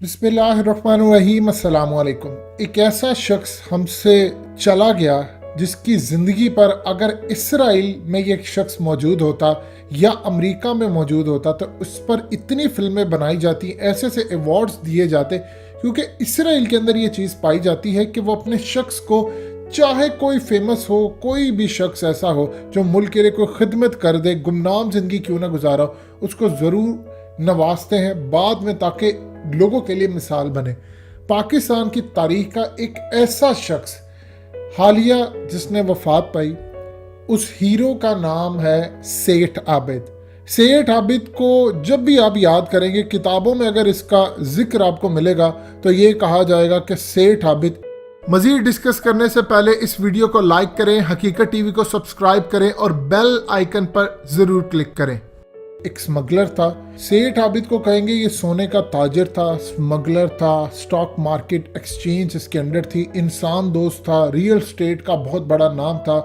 बिस्मिल्लाहिर्रहमानिर्रहीम, अस्सलाम वालेकुम। एक ऐसा शख्स हमसे चला गया जिसकी ज़िंदगी पर अगर इसराइल में ये शख्स मौजूद होता या अमेरिका में मौजूद होता तो उस पर इतनी फिल्में बनाई जाती, ऐसे ऐसे अवार्ड्स दिए जाते, क्योंकि इसराइल के अंदर ये चीज़ पाई जाती है कि वो अपने शख्स को, चाहे कोई फेमस हो, कोई भी शख्स ऐसा हो जो मुल्क के लिए कोई खिदमत कर दे, गुमनाम ज़िंदगी क्यों ना गुजारा हो, उसको ज़रूर नवाजते हैं बाद में, ताकि लोगों के लिए मिसाल बने। पाकिस्तान की तारीख का एक ऐसा शख्स हालिया जिसने वफात पाई, उस हीरो का नाम है सेठ आबिद। सेठ आबिद को जब भी आप याद करेंगे, किताबों में अगर इसका जिक्र आपको मिलेगा तो ये कहा जाएगा कि सेठ आबिद। मजीद डिस्कस करने से पहले इस वीडियो को लाइक करें, हकीकत टीवी को सब्सक्राइब करें और बेल आइकन पर ज़रूर क्लिक करें। एक स्मगलर था, सेठ आबिद को कहेंगे ये सोने का ताजिर था, स्मगलर था, स्टॉक मार्केट एक्सचेंज इसके अंडर थी, इंसान दोस्त था, रियल स्टेट का बहुत बड़ा नाम था।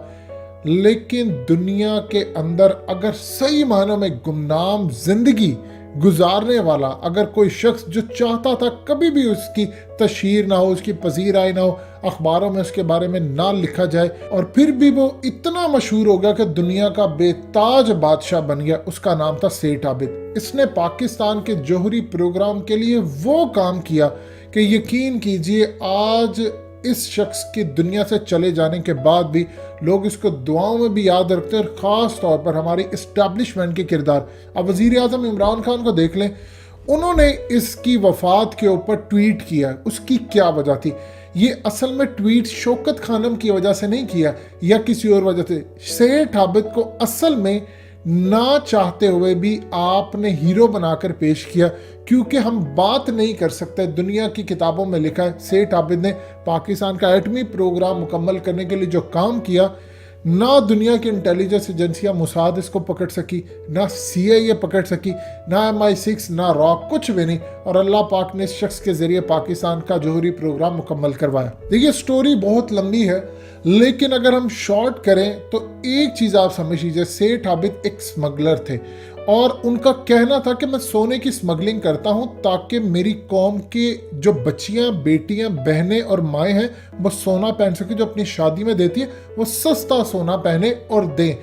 लेकिन दुनिया के अंदर अगर सही मानों में गुमनाम जिंदगी गुजारने वाला अगर कोई शख्स जो चाहता था कभी भी उसकी तशहीर ना हो, उसकी पजीराई ना हो, अखबारों में उसके बारे में ना लिखा जाए, और फिर भी वो इतना मशहूर हो गया कि दुनिया का बेताज बादशाह बन गया, उसका नाम था सेठ आबिद। इसने पाकिस्तान के जौहरी प्रोग्राम के लिए वो काम किया कि यकीन कीजिए आज इस शख्स की दुनिया से चले जाने के बाद भी लोग इसको दुआओं में भी याद रखते हैं, और ख़ास तौर पर हमारी इस्टेब्लिशमेंट के किरदार। अब वज़ीर आज़म इमरान खान को देख लें, उन्होंने इसकी वफ़ात के ऊपर ट्वीट किया। उसकी क्या वजह थी? ये असल में ट्वीट शौकत खानम की वजह से नहीं किया या किसी और वजह से। सेठ आबिद को असल में ना चाहते हुए भी आपने हीरो बनाकर पेश किया, क्योंकि हम बात नहीं कर सकते। दुनिया की किताबों में लिखा है सेठ आबिद ने पाकिस्तान का एटमी प्रोग्राम मुकम्मल करने के लिए जो काम किया, ना दुनिया की इंटेलिजेंस एजेंसियां मुसाद इसको पकड़ सकी, ना CIA पकड़ सकी, ना MI6, ना रॉक, कुछ भी नहीं। और अल्लाह पाक ने इस शख्स के जरिए पाकिस्तान का जौहरी प्रोग्राम मुकम्मल करवाया। देखिए स्टोरी बहुत लंबी है, लेकिन अगर हम शॉर्ट करें तो एक चीज़ आप समझ लीजिए, सेठ आबिद एक स्मगलर थे और उनका कहना था कि मैं सोने की स्मगलिंग करता हूं ताकि मेरी कौम के जो बच्चियां, बेटियां, बहनें और माएँ हैं वो सोना पहन सके, जो अपनी शादी में देती है वो सस्ता सोना पहने और दें,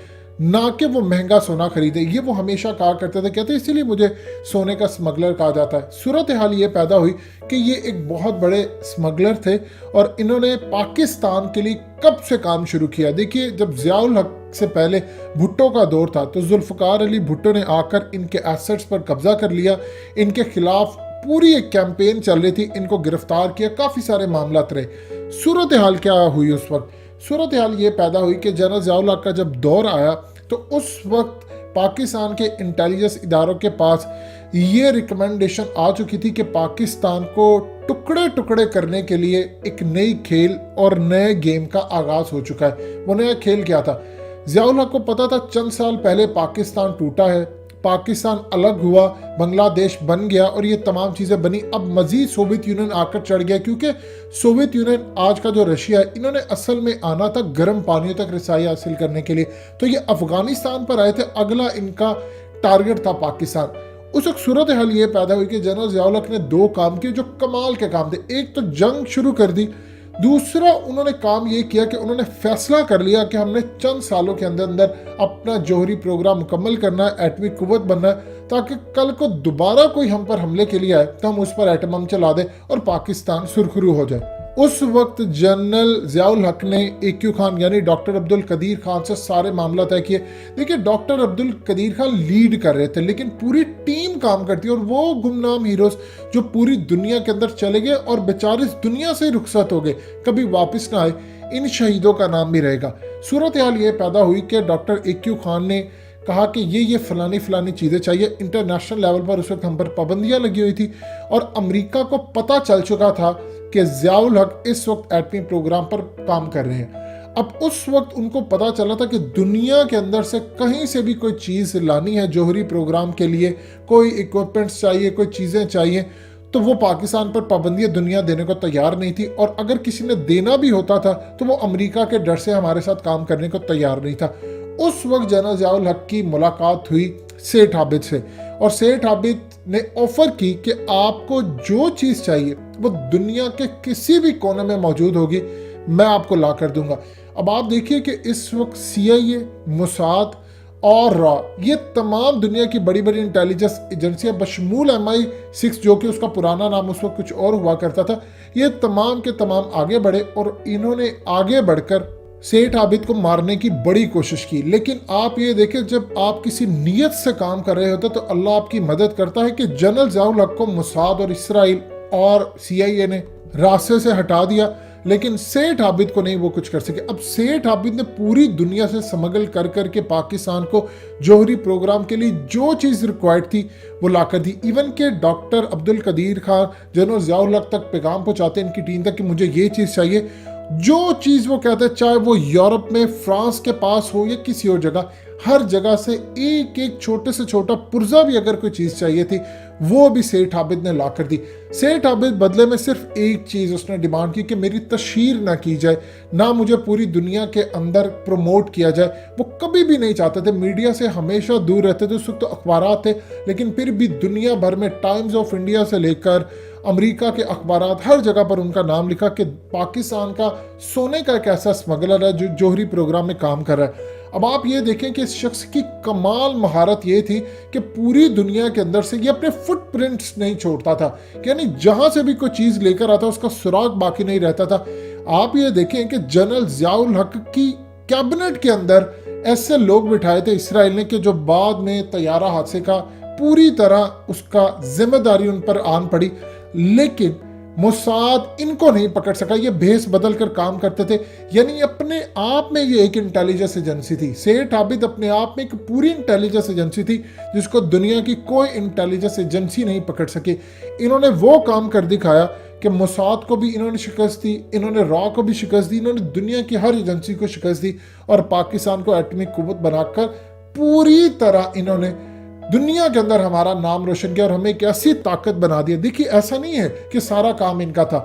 ना कि वो महंगा सोना खरीदे। ये वो हमेशा कहा करते थे, कहते इसीलिए मुझे सोने का स्मगलर कहा जाता है। सूरत हाल ये पैदा हुई कि ये एक बहुत बड़े स्मगलर थे और इन्होंने पाकिस्तान के लिए कब से काम शुरू किया। देखिए जब ज़ियाउल हक से पहले भुट्टो का दौर था तो जुल्फ़कार अली भुट्टो ने आकर इनके एसेट्स पर कब्जा कर लिया, इनके खिलाफ पूरी एक कैंपेन चल रही थी, इनको गिरफ्तार किया, काफ़ी सारे मामलात रहे। सूरत हाल क्या हुई उस वक्त? सूरत हाल ये पैदा हुई कि जनरल ज़ियाउल हक का जब दौर आया तो उस वक्त पाकिस्तान के इंटेलिजेंस इदारों के पास ये रिकमेंडेशन आ चुकी थी कि पाकिस्तान को टुकड़े टुकड़े करने के लिए एक नई खेल और नए गेम का आगाज़ हो चुका है। वो नया खेल क्या था? ज़ियाउल हक को पता था चंद साल पहले पाकिस्तान टूटा है, पाकिस्तान अलग हुआ, बांग्लादेश बन गया और ये तमाम चीज़ें बनी। अब मज़ीद सोवियत यूनियन आकर चढ़ गया, क्योंकि सोवियत यूनियन आज का जो रशिया है, इन्होंने असल में आना था गर्म पानियों तक रसाई हासिल करने के लिए, तो ये अफगानिस्तान पर आए थे, अगला इनका टारगेट था पाकिस्तान। उस वक्त सूरत हाल ये पैदा हुई कि जनरल ज़ियाउल हक ने दो काम किए जो कमाल के काम थे। एक तो जंग शुरू कर दी, दूसरा उन्होंने काम ये किया कि उन्होंने फैसला कर लिया कि हमने चंद सालों के अंदर अंदर अपना जौहरी प्रोग्राम मुकम्मल करना है, एटमी कुव्वत बनना है, ताकि कल को दोबारा कोई हम पर हमले के लिए आए तो हम उस पर एटम बम चला दें और पाकिस्तान सुरखरू हो जाए। उस वक्त जनरल ज़ियाउल हक ने AQ खान यानी डॉक्टर अब्दुल कदीर खान से सारे मामला तय किए। देखिए डॉक्टर अब्दुल कदीर खान लीड कर रहे थे, लेकिन पूरी टीम काम करती है, और वो गुमनाम हीरोज जो पूरी दुनिया के अंदर चले गए और बेचारे इस दुनिया से रुखसत हो गए, कभी वापस ना आए, इन शहीदों का नाम भी रहेगा। सूरत हाल ये पैदा हुई कि डॉक्टर AQ खान ने कहा कि ये फलानी चीज़ें चाहिए। इंटरनेशनल लेवल पर उस वक्त हम पर पाबंदियां लगी हुई थी और अमेरिका को पता चल चुका था कि ज़ियाउल हक इस वक्त एटमी प्रोग्राम पर काम कर रहे हैं। अब उस वक्त उनको पता चला था कि दुनिया के अंदर से कहीं से भी कोई चीज़ लानी है जौहरी प्रोग्राम के लिए, कोई इक्विपमेंट्स चाहिए, कोई चीज़ें चाहिए, तो वो पाकिस्तान पर पाबंदियां दुनिया देने को तैयार नहीं थी, और अगर किसी ने देना भी होता था तो वो अमेरिका के डर से हमारे साथ काम करने को तैयार नहीं था। उस वक्त जनरल ज़ियाउल हक की मुलाकात हुई सेठ आबिद से اور سیٹھ عابد نے آفر کی کہ آپ کو جو چیز چاہیے وہ دنیا کے کسی بھی کونے میں موجود ہوگی، میں آپ کو لا کر دوں گا۔ اب آپ دیکھیے کہ اس وقت CIA، موساد اور را، یہ تمام دنیا کی بڑی بڑی انٹیلیجنس ایجنسیاں بشمول MI6 جو کہ اس کا پرانا نام اس وقت کچھ اور ہوا کرتا تھا، یہ تمام کے تمام آگے بڑھے اور انہوں نے آگے بڑھ کر سیٹھ عابد کو مارنے کی بڑی کوشش کی۔ لیکن آپ یہ دیکھیں جب آپ کسی نیت سے کام کر رہے ہوتے تو اللہ آپ کی مدد کرتا ہے کہ جنرل ضیاء الحق کو موساد اور اسرائیل اور CIA نے راستے سے ہٹا دیا، لیکن سیٹھ عابد کو نہیں وہ کچھ کر سکے۔ اب سیٹھ عابد نے پوری دنیا سے سمگل کر کر کے پاکستان کو جوہری پروگرام کے لیے جو چیز ریکوائرڈ تھی وہ لا کر دی۔ ایون کہ ڈاکٹر عبدالقدیر خان جنرل ضیاء الحق تک پیغام پہنچاتے ان کی ٹیم تک کہ مجھے یہ چیز چاہیے، جو چیز وہ کہتے ہیں، چاہے وہ یورپ میں فرانس کے پاس ہو یا کسی اور جگہ، ہر جگہ سے ایک ایک چھوٹے سے چھوٹا پرزہ بھی اگر کوئی چیز چاہیے تھی وہ بھی سیٹھ عابد نے لا کر دی۔ سیٹھ عابد بدلے میں صرف ایک چیز اس نے ڈیمانڈ کی کہ میری تشہیر نہ کی جائے، نہ مجھے پوری دنیا کے اندر پروموٹ کیا جائے۔ وہ کبھی بھی نہیں چاہتے تھے، میڈیا سے ہمیشہ دور رہتے تھے، اس وقت تو اخبارات تھے لیکن پھر بھی دنیا بھر میں ٹائمز آف انڈیا سے لے کر امریکہ کے اخبارات ہر جگہ پر ان کا نام لکھا کہ پاکستان کا سونے کا ایک ایسا اسمگلر ہے جو جوہری پروگرام میں کام کر رہا ہے۔ اب آپ یہ دیکھیں کہ اس شخص کی کمال مہارت یہ تھی کہ پوری دنیا کے اندر سے یہ اپنے فٹ پرنٹس نہیں چھوڑتا تھا، یعنی جہاں سے بھی کوئی چیز لے کر آتا اس کا سراغ باقی نہیں رہتا تھا۔ آپ یہ دیکھیں کہ جنرل ضیاء الحق کی کیبنٹ کے اندر ایسے لوگ بٹھائے تھے اسرائیل نے کہ جو بعد میں طیارہ حادثے کا پوری طرح اس کا ذمہ داری ان پر آن پڑی، لیکن موساد ان کو نہیں پکڑ سکا، یہ بھیس بدل کر کام کرتے تھے۔ یعنی اپنے آپ میں یہ ایک انٹیلیجنس ایجنسی تھی، سیٹھ عابد اپنے آپ میں ایک پوری انٹیلیجنس ایجنسی تھی جس کو دنیا کی کوئی انٹیلیجنس ایجنسی نہیں پکڑ سکی۔ انہوں نے وہ کام کر دکھایا کہ موساد کو بھی انہوں نے شکست دی، انہوں نے را کو بھی شکست دی، انہوں نے دنیا کی ہر ایجنسی کو شکست دی اور پاکستان کو ایٹمی قوت بنا کر پوری طرح انہوں نے دنیا کے اندر ہمارا نام روشن کیا اور ہمیں ایک ایسی طاقت بنا دیا۔ دیکھیے ایسا نہیں ہے کہ سارا کام ان کا تھا،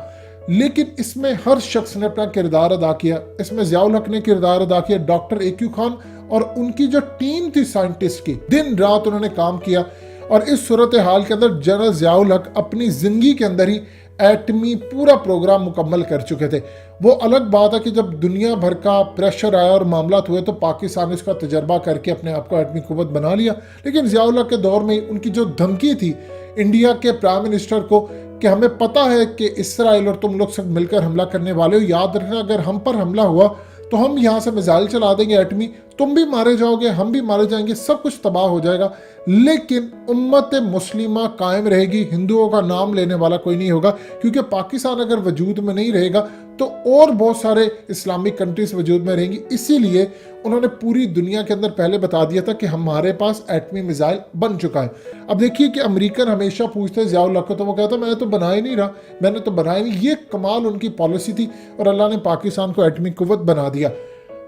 لیکن اس میں ہر شخص نے اپنا کردار ادا کیا۔ اس میں ضیاء الحق نے کردار ادا کیا، ڈاکٹر AQ خان اور ان کی جو ٹیم تھی سائنٹسٹ کی، دن رات انہوں نے کام کیا اور اس صورتحال کے اندر جنرل ضیاء الحق اپنی زندگی کے اندر ہی ایٹمی پورا پروگرام مکمل کر چکے تھے۔ وہ الگ بات ہے کہ جب دنیا بھر کا پریشر آیا اور معاملات ہوئے تو پاکستان نے اس کا تجربہ کر کے اپنے آپ کو ایٹمی قوت بنا لیا، لیکن ضیاء الحق کے دور میں ان کی جو دھمکی تھی انڈیا کے پرائم منسٹر کو کہ ہمیں پتہ ہے کہ اسرائیل اور تم لوگ سب مل کر حملہ کرنے والے ہو، یاد رکھنا اگر ہم پر حملہ ہوا تو ہم یہاں سے میزائل چلا دیں گے ایٹمی، تم بھی مارے جاؤ گے، ہم بھی مارے جائیں گے، سب کچھ تباہ ہو جائے گا، لیکن امت مسلمہ قائم رہے گی، ہندوؤں کا نام لینے والا کوئی نہیں ہوگا، کیونکہ پاکستان اگر وجود میں نہیں رہے گا تو اور بہت سارے اسلامک کنٹریز وجود میں رہیں گی۔ اسی لیے انہوں نے پوری دنیا کے اندر پہلے بتا دیا تھا کہ ہمارے پاس ایٹمی میزائل بن چکا ہے۔ اب دیکھیے کہ امریکن ہمیشہ پوچھتے ضیاء الحق کو تو وہ کہتا میں نے تو بنا ہی نہیں رہا، میں نے تو بنایا نہیں۔ یہ کمال ان کی پالیسی تھی اور اللہ نے پاکستان کو ایٹمی قوت بنا دیا۔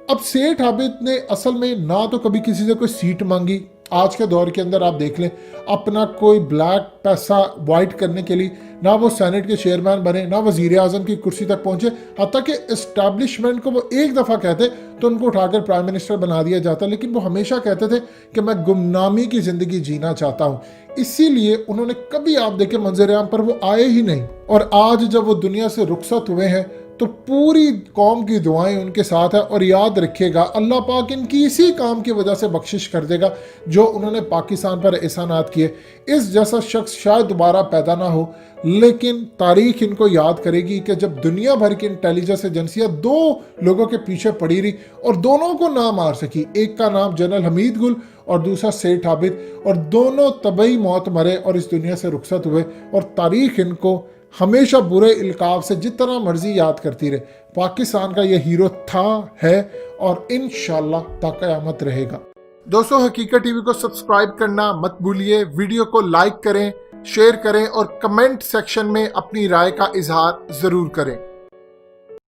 اب سیٹھ عابد نے اصل میں نہ تو کبھی کسی سے کوئی سیٹ مانگی، آج کے دور کے اندر آپ دیکھ لیں اپنا کوئی بلیک پیسہ وائٹ کرنے کے لیے نہ وہ سینٹ کے چیئرمین بنے، نہ وزیر اعظم کی کرسی تک پہنچے، حتیٰ کہ اسٹیبلشمنٹ کو وہ ایک دفعہ کہتے تو ان کو اٹھا کر پرائم منسٹر بنا دیا جاتا، لیکن وہ ہمیشہ کہتے تھے کہ میں گمنامی کی زندگی جینا چاہتا ہوں۔ اسی لیے انہوں نے کبھی آپ دیکھیں منظر عام پر وہ آئے ہی نہیں، اور آج جب وہ دنیا سے رخصت ہوئے ہیں تو پوری قوم کی دعائیں ان کے ساتھ ہیں، اور یاد رکھیے گا اللہ پاک ان کی اسی کام کی وجہ سے بخشش کر دے گا جو انہوں نے پاکستان پر احسانات کیے۔ اس جیسا شخص شاید دوبارہ پیدا نہ ہو، لیکن تاریخ ان کو یاد کرے گی کہ جب دنیا بھر کی انٹیلیجنس ایجنسیاں دو لوگوں کے پیچھے پڑی رہی اور دونوں کو نہ مار سکی، ایک کا نام جنرل حمید گل اور دوسرا سیٹھ عابد، اور دونوں طبعی موت مرے اور اس دنیا سے رخصت ہوئے، اور تاریخ ان کو ہمیشہ برے القاب سے جتنا مرضی یاد کرتی رہے۔ پاکستان کا یہ ہیرو تھا، ہے اور انشاءاللہ تا قیامت رہے گا۔ دوستو حقیقت ٹی وی کو سبسکرائب کرنا مت بھولیے، ویڈیو کو لائک کریں، شیئر کریں اور کمنٹ سیکشن میں اپنی رائے کا اظہار ضرور کریں۔